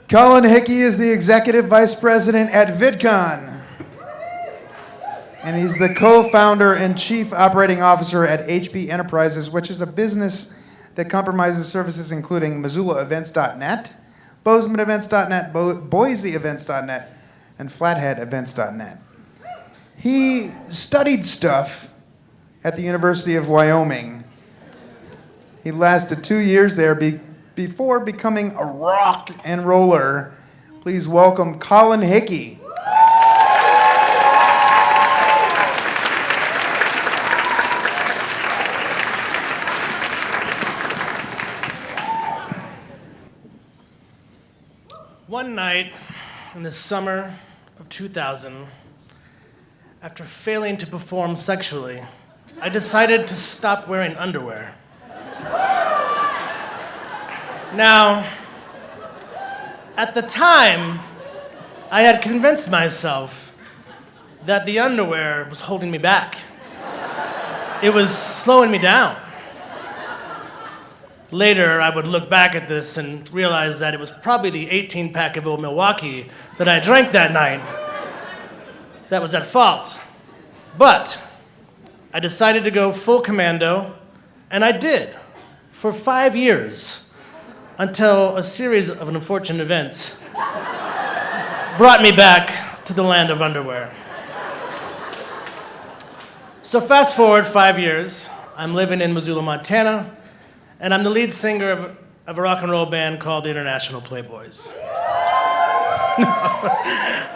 Colin Hickey is the Executive Vice President at VidCon. And he's the co-founder and Chief Operating Officer at HP Enterprises, which is a business that comprises services including MissoulaEvents.net, BozemanEvents.net, BoiseEvents.net, and FlatheadEvents.net. He studied stuff at the University of Wyoming. He lasted 2 years there before becoming a Rawk and Roller. Please welcome Colin Hickey. One night in the summer of 2000, after failing to perform sexually, I decided to stop wearing underwear. Now, at the time, I had convinced myself that the underwear was holding me back. It was slowing me down. Later, I would look back at this and realize that it was probably the 18-pack of Old Milwaukee that I drank that night that was at fault. But I decided to go full commando, and I did, for 5 years, until a series of unfortunate events brought me back to the land of underwear. So fast forward 5 years, I'm living in Missoula, Montana, and I'm the lead singer of a rock and roll band called the International Playboys.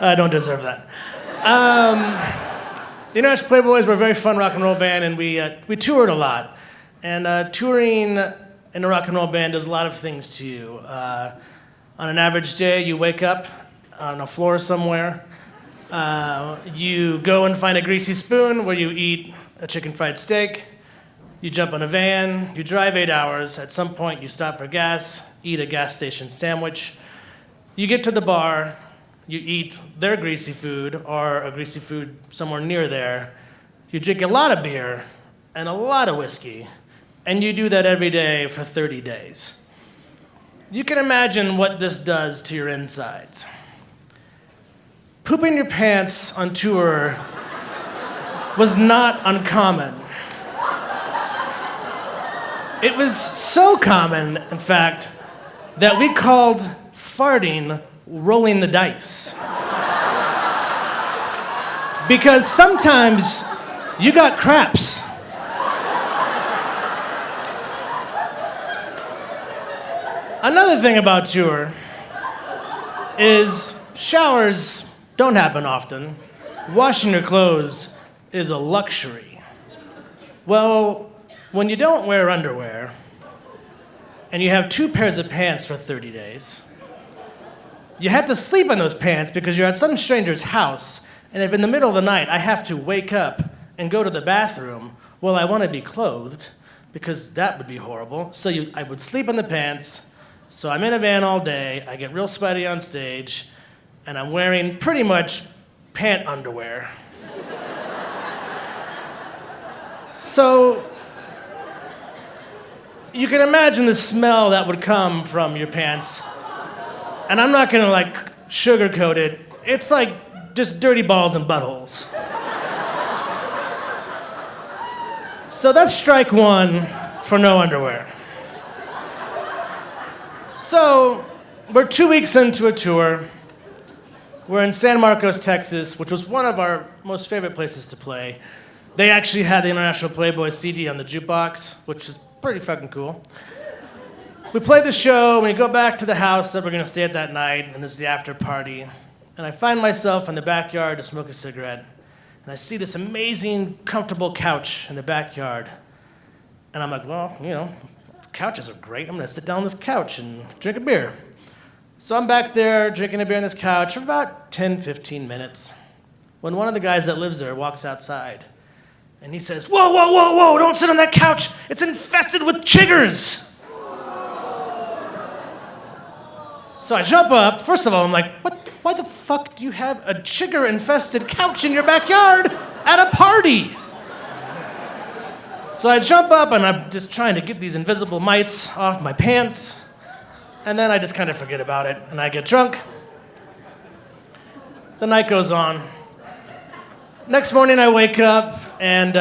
I don't deserve that. The International Playboys were a very fun rock and roll band, and we toured a lot. And touring in a rock and roll band does a lot of things to you. On an average day, you wake up on a floor somewhere. You go and find a greasy spoon where you eat a chicken fried steak. You jump on a van, you drive 8 hours. At some point, you stop for gas, eat a gas station sandwich. You get to the bar, you eat their greasy food or a greasy food somewhere near there. You drink a lot of beer and a lot of whiskey, and you do that every day for 30 days. You can imagine what this does to your insides. Pooping your pants on tour was not uncommon. It was so common, in fact, that we called farting rolling the dice. Because sometimes you got craps. Another thing about tour is showers don't happen often. Washing your clothes is a luxury. Well, when you don't wear underwear, and you have 2 pairs of pants for 30 days, you have to sleep in those pants because you're at some stranger's house, and if in the middle of the night I have to wake up and go to the bathroom, well, I want to be clothed, because that would be horrible. So I would sleep in the pants, so I'm in a van all day, I get real sweaty on stage, and I'm wearing pretty much pant underwear. So you can imagine the smell that would come from your pants. And I'm not gonna sugarcoat it. It's like just dirty balls and buttholes. So that's strike one for no underwear. So we're 2 weeks into a tour. We're in San Marcos, Texas, which was one of our most favorite places to play. They actually had the International Playboys CD on the jukebox, which is pretty fucking cool. We played the show, and we go back to the house that we're gonna stay at that night, and there's the after party. And I find myself in the backyard to smoke a cigarette, and I see this amazing, comfortable couch in the backyard. And I'm like, well, couches are great. I'm gonna sit down on this couch and drink a beer. So I'm back there drinking a beer on this couch for about 10, 15 minutes, when one of the guys that lives there walks outside. And he says, whoa, whoa, whoa, whoa, don't sit on that couch. It's infested with chiggers. So I jump up. First of all, I'm like, why the fuck do you have a chigger-infested couch in your backyard at a party? So I jump up, and I'm just trying to get these invisible mites off my pants. And then I just kind of forget about it, and I get drunk. The night goes on. Next morning I wake up, and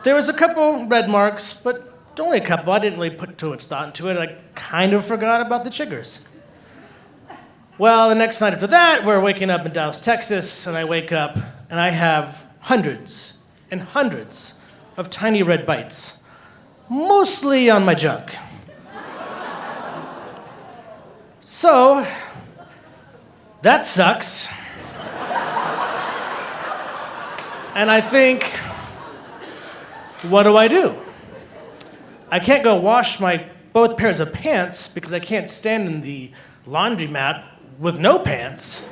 there was a couple red marks, but only a couple. I didn't really put too much thought into it. I kind of forgot about the chiggers. Well, the next night after that, we're waking up in Dallas, Texas, and I wake up, and I have hundreds and hundreds of tiny red bites, mostly on my junk. So, that sucks. And I think, what do I do? I can't go wash my both pairs of pants because I can't stand in the laundromat with no pants.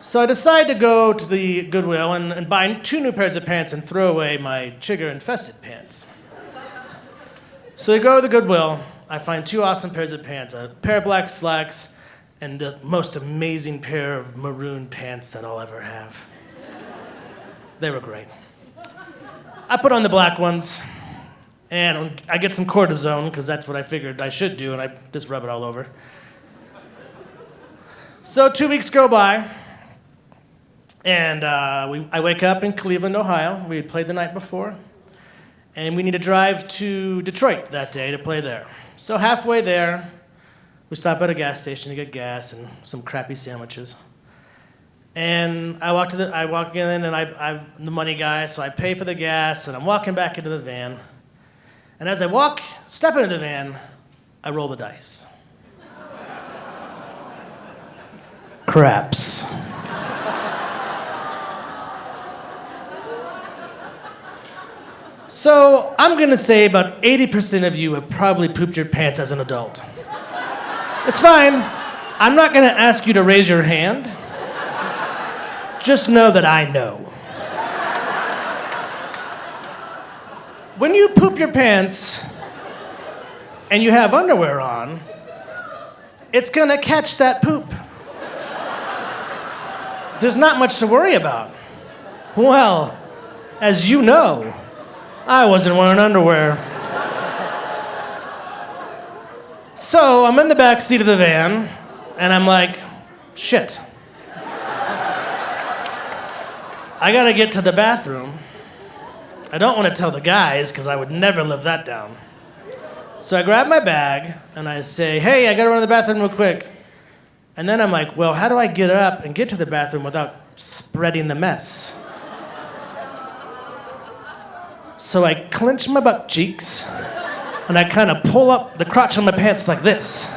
So I decide to go to the Goodwill and buy 2 new pairs of pants and throw away my chigger-infested pants. So I go to the Goodwill, I find 2 awesome pairs of pants, a pair of black slacks and the most amazing pair of maroon pants that I'll ever have. They were great. I put on the black ones, and I get some cortisone, because that's what I figured I should do, and I just rub it all over. So 2 weeks go by, and I wake up in Cleveland, Ohio. We had played the night before, and we need to drive to Detroit that day to play there. So halfway there, we stop at a gas station to get gas and some crappy sandwiches. And I walk in, and I'm the money guy, so I pay for the gas, and I'm walking back into the van. And as I step into the van, I roll the dice. Craps. So I'm gonna say about 80% of you have probably pooped your pants as an adult. It's fine. I'm not gonna ask you to raise your hand. Just know that I know. When you poop your pants and you have underwear on, it's gonna catch that poop. There's not much to worry about. Well, as you know, I wasn't wearing underwear. So I'm in the back seat of the van, and I'm like, shit. I gotta get to the bathroom. I don't want to tell the guys, because I would never live that down. So I grab my bag, and I say, hey, I gotta run to the bathroom real quick. And then I'm like, well, how do I get up and get to the bathroom without spreading the mess? So I clench my butt cheeks, and I kind of pull up the crotch of my pants like this.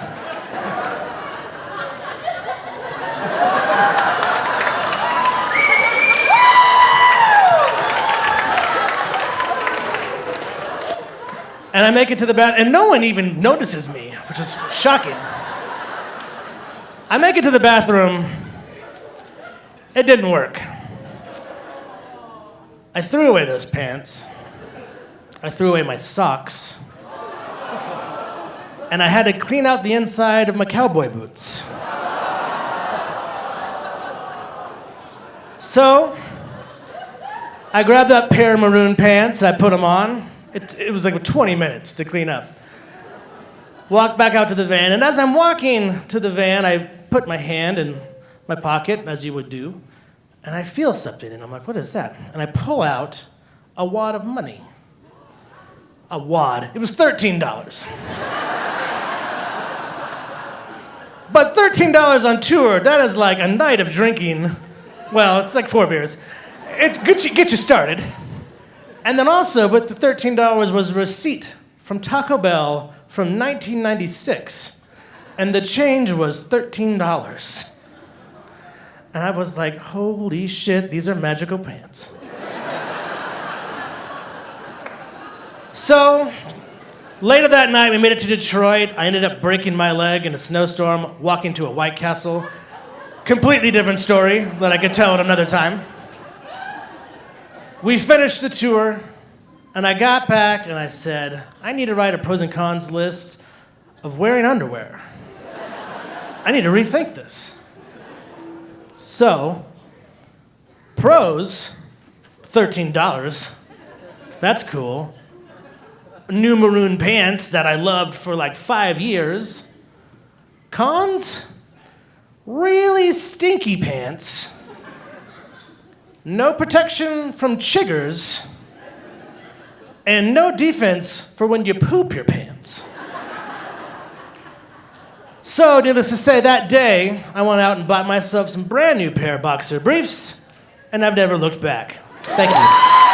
And I make it to the bathroom, and no one even notices me, which is shocking. I make it to the bathroom. It didn't work. I threw away those pants. I threw away my socks. And I had to clean out the inside of my cowboy boots. So, I grabbed that pair of maroon pants, I put them on. It was like 20 minutes to clean up. Walked back out to the van, and as I'm walking to the van, I put my hand in my pocket, as you would do, and I feel something, and I'm like, what is that? And I pull out a wad of money. A wad. It was $13. But $13 on tour, that is like a night of drinking. Well, it's like 4 beers. It's good to get you started. And then also, but the $13 was a receipt from Taco Bell from 1996. And the change was $13. And I was like, holy shit, these are magical pants. So, later that night, we made it to Detroit. I ended up breaking my leg in a snowstorm, walking to a White Castle. Completely different story that I could tell at another time. We finished the tour, and I got back and I said, I need to write a pros and cons list of wearing underwear. I need to rethink this. So, pros, $13. That's cool. new maroon pants that I loved for like 5 years. Cons? Really stinky pants. No protection from chiggers. And no defense for when you poop your pants. So, needless to say, that day, I went out and bought myself some brand new pair of boxer briefs, and I've never looked back. Thank you.